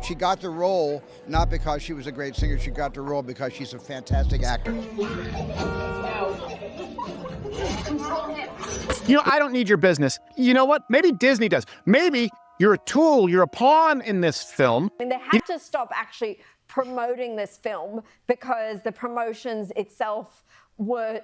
She got the role not because she was a great singer, she got the role because she's a fantastic actor. I don't need your business. You know what? Maybe Disney does. Maybe you're a tool, you're a pawn in this film. I mean, they had to stop actually promoting this film because the promotions itself was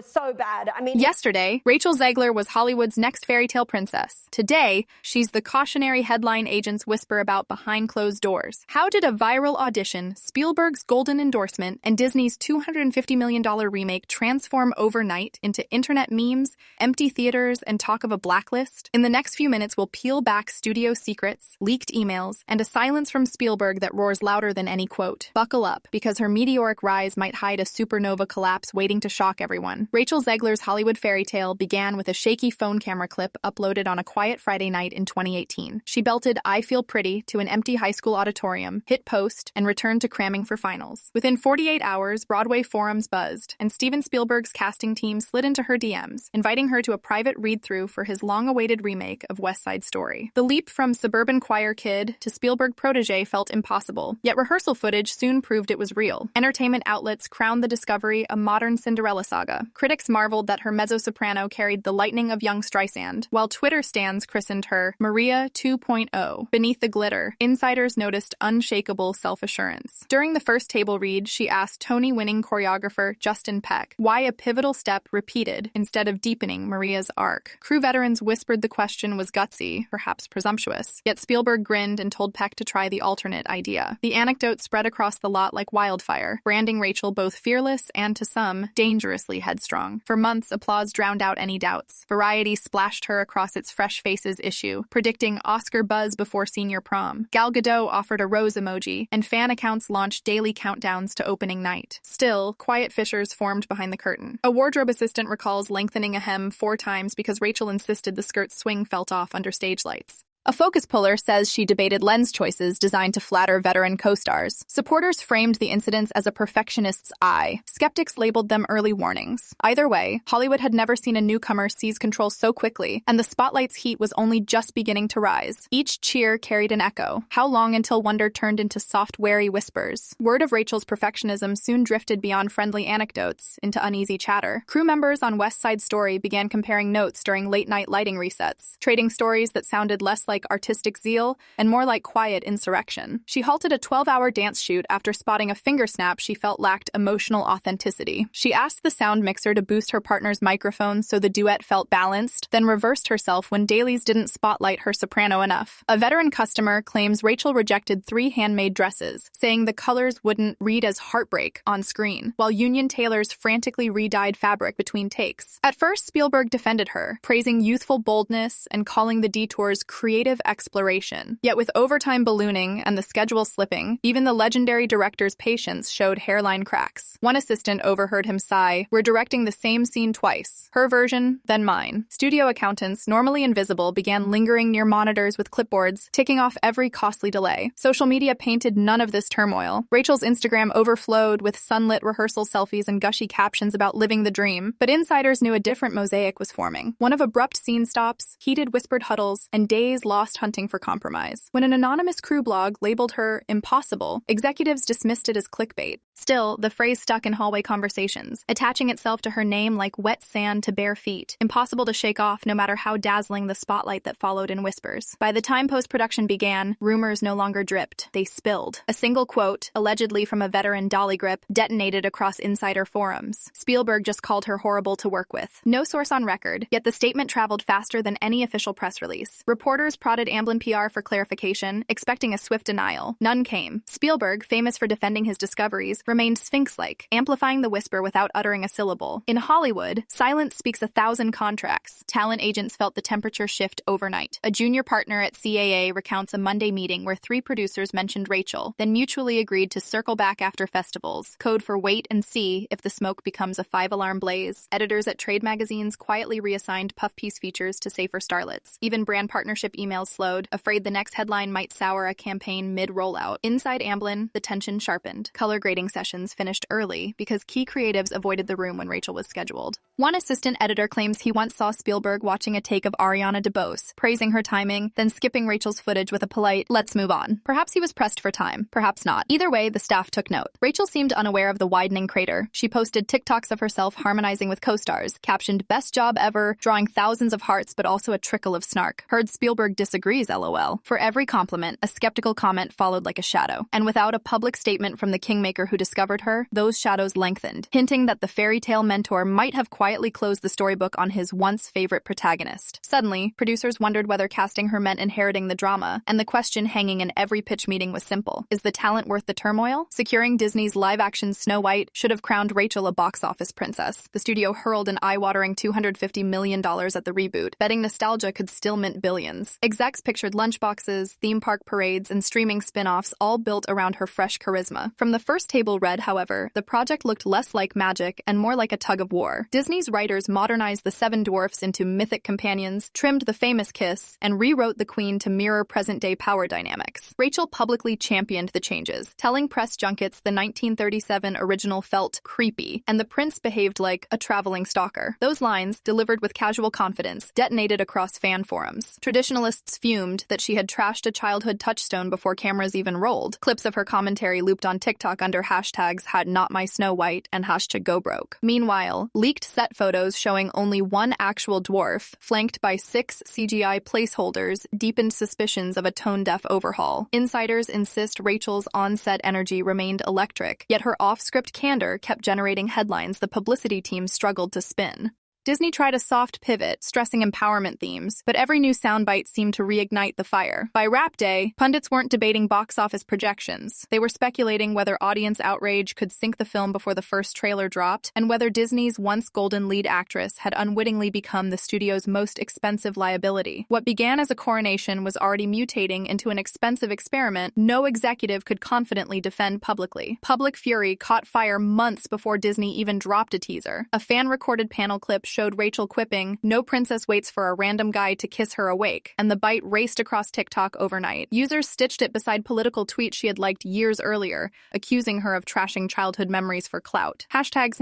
so bad. I mean, yesterday, Rachel Zegler was Hollywood's next fairy tale princess. Today, she's the cautionary headline agents whisper about behind closed doors. How did a viral audition, Spielberg's golden endorsement, and Disney's $250 million remake transform overnight into internet memes, empty theaters, and talk of a blacklist? In the next few minutes, we'll peel back studio secrets, leaked emails, and a silence from Spielberg that roars louder than any quote. Buckle up, because her meteoric rise might hide a supernova collapse waiting to shock everyone. Rachel Zegler's Hollywood fairy tale began with a shaky phone camera clip uploaded on a quiet Friday night in 2018. She belted "I Feel Pretty" to an empty high school auditorium, hit post, and returned to cramming for finals. Within 48 hours, Broadway forums buzzed, and Steven Spielberg's casting team slid into her DMs, inviting her to a private read-through for his long-awaited remake of West Side Story. The leap from suburban choir kid to Spielberg protege felt impossible, yet rehearsal footage soon proved it was real. Entertainment outlets crowned the discovery a modern Cinderella saga. Critics marveled that her mezzo-soprano carried the lightning of young Streisand, while Twitter stans christened her Maria 2.0. Beneath the glitter, insiders noticed unshakable self-assurance. During the first table read, she asked Tony-winning choreographer Justin Peck why a pivotal step repeated instead of deepening Maria's arc. Crew veterans whispered the question was gutsy, perhaps presumptuous, yet Spielberg grinned and told Peck to try the alternate idea. The anecdote spread across the lot like wildfire, branding Rachel both fearless and, to some, dangerously headstrong. For months, applause drowned out any doubts. Variety splashed her across its Fresh Faces issue, predicting Oscar buzz before senior prom. Gal Gadot offered a rose emoji, and fan accounts launched daily countdowns to opening night. Still, quiet fissures formed behind the curtain. A wardrobe assistant recalls lengthening a hem 4 times because Rachel insisted the skirt's swing felt off under stage lights. A focus puller says she debated lens choices designed to flatter veteran co-stars. Supporters framed the incidents as a perfectionist's eye. Skeptics labeled them early warnings. Either way, Hollywood had never seen a newcomer seize control so quickly, and the spotlight's heat was only just beginning to rise. Each cheer carried an echo. How long until wonder turned into soft, wary whispers? Word of Rachel's perfectionism soon drifted beyond friendly anecdotes into uneasy chatter. Crew members on West Side Story began comparing notes during late-night lighting resets, trading stories that sounded less like artistic zeal and more like quiet insurrection. She halted a 12-hour dance shoot after spotting a finger snap she felt lacked emotional authenticity. She asked the sound mixer to boost her partner's microphone so the duet felt balanced, then reversed herself when dailies didn't spotlight her soprano enough. A veteran customer claims Rachel rejected 3 handmade dresses, saying the colors wouldn't read as heartbreak on screen, while union tailors frantically re-dyed fabric between takes. At first, Spielberg defended her, praising youthful boldness and calling the detours creative exploration. Yet with overtime ballooning and the schedule slipping, even the legendary director's patience showed hairline cracks. One assistant overheard him sigh, "We're directing the same scene twice. Her version, then mine." Studio accountants, normally invisible, began lingering near monitors with clipboards, ticking off every costly delay. Social media painted none of this turmoil. Rachel's Instagram overflowed with sunlit rehearsal selfies and gushy captions about living the dream, but insiders knew a different mosaic was forming. One of abrupt scene stops, heated whispered huddles, and days lost hunting for compromise. When an anonymous crew blog labeled her impossible, executives dismissed it as clickbait. Still, the phrase stuck in hallway conversations, attaching itself to her name like wet sand to bare feet, impossible to shake off no matter how dazzling the spotlight that followed in whispers. By the time post-production began, rumors no longer dripped, they spilled. A single quote, allegedly from a veteran dolly grip, detonated across insider forums. Spielberg just called her horrible to work with. No source on record, yet the statement traveled faster than any official press release. Reporters prodded Amblin PR for clarification, expecting a swift denial. None came. Spielberg, famous for defending his discoveries, remained sphinx-like, amplifying the whisper without uttering a syllable. In Hollywood, silence speaks 1,000 contracts. Talent agents felt the temperature shift overnight. A junior partner at CAA recounts a Monday meeting where 3 producers mentioned Rachel, then mutually agreed to circle back after festivals, code for wait and see if the smoke becomes a 5-alarm blaze. Editors at trade magazines quietly reassigned puff piece features to safer starlets. Even brand partnership emails slowed, afraid the next headline might sour a campaign mid-rollout. Inside Amblin, the tension sharpened. Color grading sessions finished early because key creatives avoided the room when Rachel was scheduled. One assistant editor claims he once saw Spielberg watching a take of Ariana DeBose, praising her timing, then skipping Rachel's footage with a polite, "Let's move on." Perhaps he was pressed for time, perhaps not. Either way, the staff took note. Rachel seemed unaware of the widening crater. She posted TikToks of herself harmonizing with co-stars, captioned "Best job ever," drawing thousands of hearts but also a trickle of snark. Heard Spielberg disagrees, lol. For every compliment, a skeptical comment followed like a shadow. And without a public statement from the kingmaker who discovered her, those shadows lengthened, hinting that the fairy tale mentor might have quietly closed the storybook on his once favorite protagonist. Suddenly, producers wondered whether casting her meant inheriting the drama, and the question hanging in every pitch meeting was simple. Is the talent worth the turmoil? Securing Disney's live-action Snow White should have crowned Rachel a box office princess. The studio hurled an eye-watering $250 million at the reboot, betting nostalgia could still mint billions. Execs pictured lunchboxes, theme park parades, and streaming spin-offs all built around her fresh charisma. From the first table read, however, the project looked less like magic and more like a tug-of-war. Disney's writers modernized the Seven Dwarfs into mythic companions, trimmed the famous kiss, and rewrote the Queen to mirror present-day power dynamics. Rachel publicly championed the changes, telling press junkets the 1937 original felt creepy, and the prince behaved like a traveling stalker. Those lines, delivered with casual confidence, detonated across fan forums. Traditionalists fumed that she had trashed a childhood touchstone before cameras even rolled. Clips of her commentary looped on TikTok under hashtags had not my Snow White and hashtag go broke. Meanwhile, leaked set photos showing only one actual dwarf, flanked by 6 CGI placeholders, deepened suspicions of a tone-deaf overhaul. Insiders insist Rachel's on-set energy remained electric, yet her off-script candor kept generating headlines the publicity team struggled to spin. Disney tried a soft pivot, stressing empowerment themes, but every new soundbite seemed to reignite the fire. By Wrap Day, pundits weren't debating box office projections. They were speculating whether audience outrage could sink the film before the first trailer dropped, and whether Disney's once golden lead actress had unwittingly become the studio's most expensive liability. What began as a coronation was already mutating into an expensive experiment no executive could confidently defend publicly. Public fury caught fire months before Disney even dropped a teaser. A fan-recorded panel clip showed Rachel quipping, "No princess waits for a random guy to kiss her awake," and the bite raced across TikTok overnight. Users stitched it beside political tweets she had liked years earlier, accusing her of trashing childhood memories for clout. Hashtags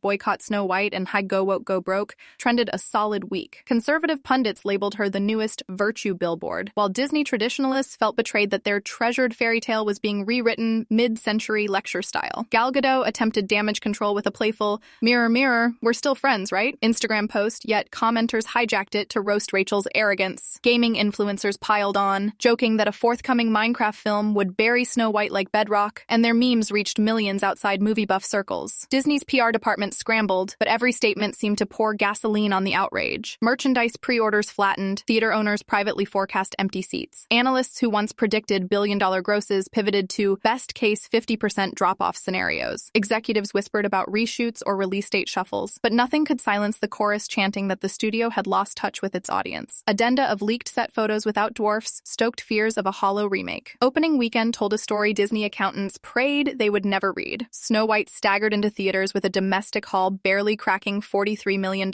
#boycott Snow White and #go woke go broke trended a solid week. Conservative pundits labeled her the newest virtue billboard, while Disney traditionalists felt betrayed that their treasured fairy tale was being rewritten mid-century lecture style. Gal Gadot attempted damage control with a playful, "Mirror, mirror, we're still friends, right?" Instagram post, yet commenters hijacked it to roast Rachel's arrogance. Gaming influencers piled on, joking that a forthcoming Minecraft film would bury Snow White like bedrock, and their memes reached millions outside movie buff circles. Disney's PR department scrambled, but every statement seemed to pour gasoline on the outrage. Merchandise pre-orders flattened, theater owners privately forecast empty seats. Analysts who once predicted billion-dollar grosses pivoted to best-case 50% drop-off scenarios. Executives whispered about reshoots or release date shuffles, but nothing could silence the chorus chanting that the studio had lost touch with its audience. Addenda of leaked set photos without dwarfs stoked fears of a hollow remake. Opening weekend told a story Disney accountants prayed they would never read. Snow White staggered into theaters with a domestic haul barely cracking $43 million,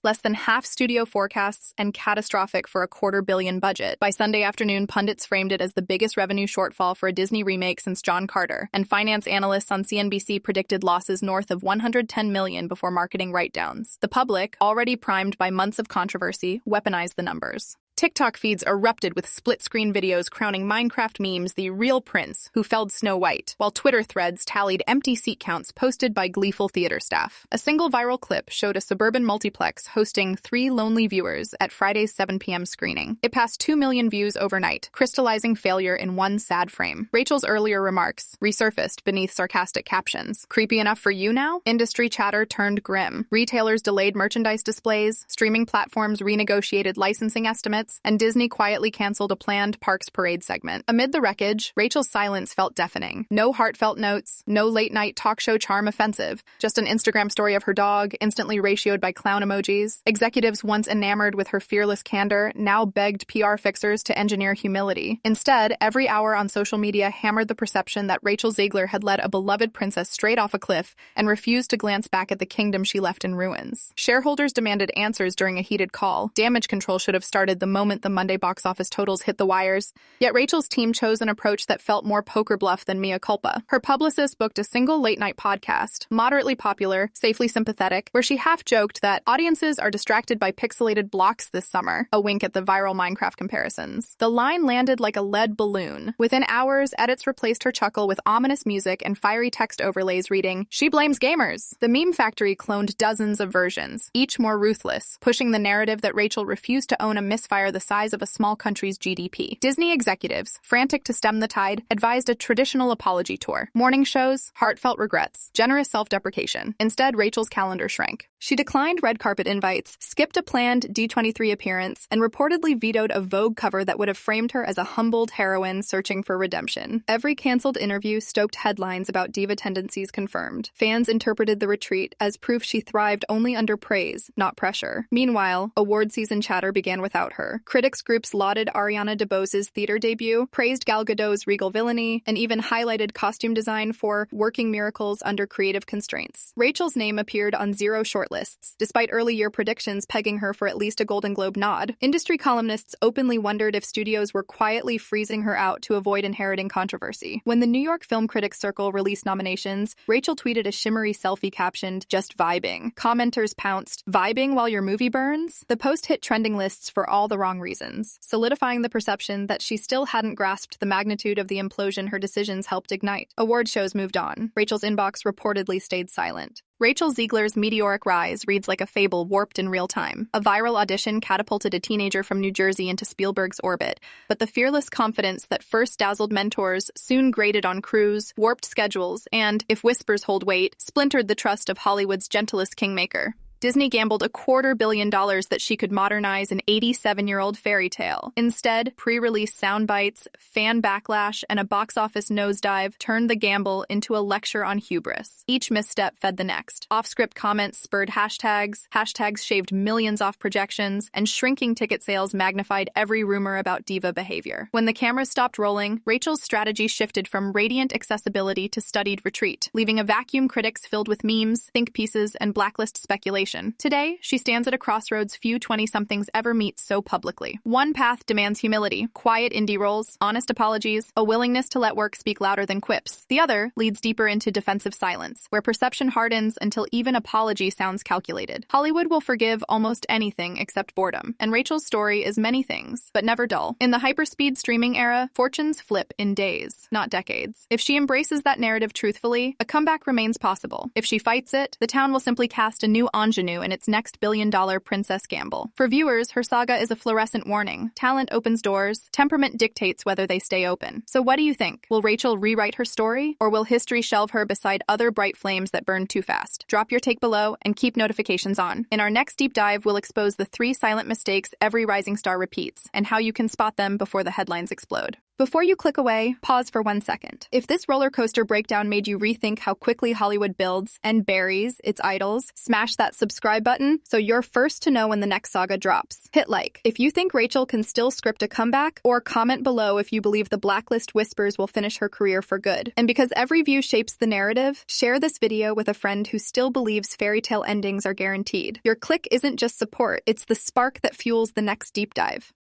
less than half studio forecasts and catastrophic for a $250 million budget. By Sunday afternoon, pundits framed it as the biggest revenue shortfall for a Disney remake since John Carter, and finance analysts on CNBC predicted losses north of $110 million before marketing write-downs. The public, already primed by months of controversy, weaponized the numbers. TikTok feeds erupted with split-screen videos crowning Minecraft memes the real prince who felled Snow White, while Twitter threads tallied empty seat counts posted by gleeful theater staff. A single viral clip showed a suburban multiplex hosting 3 lonely viewers at Friday's 7 p.m. screening. It passed 2 million views overnight, crystallizing failure in one sad frame. Rachel's earlier remarks resurfaced beneath sarcastic captions. Creepy enough for you now? Industry chatter turned grim. Retailers delayed merchandise displays, streaming platforms renegotiated licensing estimates, and Disney quietly canceled a planned Parks Parade segment. Amid the wreckage, Rachel's silence felt deafening. No heartfelt notes, no late-night talk show charm offensive, just an Instagram story of her dog, instantly ratioed by clown emojis. Executives once enamored with her fearless candor now begged PR fixers to engineer humility. Instead, every hour on social media hammered the perception that Rachel Zegler had led a beloved princess straight off a cliff and refused to glance back at the kingdom she left in ruins. Shareholders demanded answers during a heated call. Damage control should have started the moment the Monday box office totals hit the wires. Yet Rachel's team chose an approach that felt more poker bluff than mea culpa. Her publicist booked a single late-night podcast, moderately popular, safely sympathetic, where she half-joked that audiences are distracted by pixelated blocks this summer, a wink at the viral Minecraft comparisons. The line landed like a lead balloon. Within hours, edits replaced her chuckle with ominous music and fiery text overlays reading, "She blames gamers." The meme factory cloned dozens of versions, each more ruthless, pushing the narrative that Rachel refused to own a misfire the size of a small country's GDP. Disney executives, frantic to stem the tide, advised a traditional apology tour. Morning shows, heartfelt regrets, generous self-deprecation. Instead, Rachel's calendar shrank. She declined red carpet invites, skipped a planned D23 appearance, and reportedly vetoed a Vogue cover that would have framed her as a humbled heroine searching for redemption. Every canceled interview stoked headlines about diva tendencies confirmed. Fans interpreted the retreat as proof she thrived only under praise, not pressure. Meanwhile, award season chatter began without her. Critics groups lauded Ariana DeBose's theater debut, praised Gal Gadot's regal villainy, and even highlighted costume design for working miracles under creative constraints. Rachel's name appeared on zero shortlists, despite early year predictions pegging her for at least a Golden Globe nod. Industry columnists openly wondered if studios were quietly freezing her out to avoid inheriting controversy. When the New York Film Critics Circle released nominations, Rachel tweeted a shimmery selfie captioned, "Just vibing." Commenters pounced, "Vibing while your movie burns?" The post hit trending lists for all the wrong reasons, solidifying the perception that she still hadn't grasped the magnitude of the implosion her decisions helped ignite. Award shows moved on. Rachel's inbox reportedly stayed silent. Rachel Zegler's meteoric rise reads like a fable warped in real time. A viral audition catapulted a teenager from New Jersey into Spielberg's orbit, but the fearless confidence that first dazzled mentors soon grated on crews, warped schedules, and, if whispers hold weight, splintered the trust of Hollywood's gentlest kingmaker. Disney gambled $250 million that she could modernize an 87-year-old fairy tale. Instead, pre-release sound bites, fan backlash, and a box office nosedive turned the gamble into a lecture on hubris. Each misstep fed the next. Off-script comments spurred hashtags shaved millions off projections, and shrinking ticket sales magnified every rumor about diva behavior. When the cameras stopped rolling, Rachel's strategy shifted from radiant accessibility to studied retreat, leaving a vacuum critics filled with memes, think pieces, and blacklist speculation. Today, she stands at a crossroads few 20-somethings ever meet so publicly. One path demands humility, quiet indie roles, honest apologies, a willingness to let work speak louder than quips. The other leads deeper into defensive silence, where perception hardens until even apology sounds calculated. Hollywood will forgive almost anything except boredom, and Rachel's story is many things, but never dull. In the hyperspeed streaming era, fortunes flip in days, not decades. If she embraces that narrative truthfully, a comeback remains possible. If she fights it, the town will simply cast a new ingenue in its next billion-dollar princess gamble. For viewers, her saga is a fluorescent warning. Talent opens doors, temperament dictates whether they stay open. So what do you think? Will Rachel rewrite her story, or will history shelve her beside other bright flames that burn too fast? Drop your take below and keep notifications on. In our next deep dive, we'll expose the 3 silent mistakes every rising star repeats, and how you can spot them before the headlines explode. Before you click away, pause for 1 second. If this roller coaster breakdown made you rethink how quickly Hollywood builds and buries its idols, smash that subscribe button so you're first to know when the next saga drops. Hit like if you think Rachel can still script a comeback, or comment below if you believe the blacklist whispers will finish her career for good. And because every view shapes the narrative, share this video with a friend who still believes fairy tale endings are guaranteed. Your click isn't just support, it's the spark that fuels the next deep dive.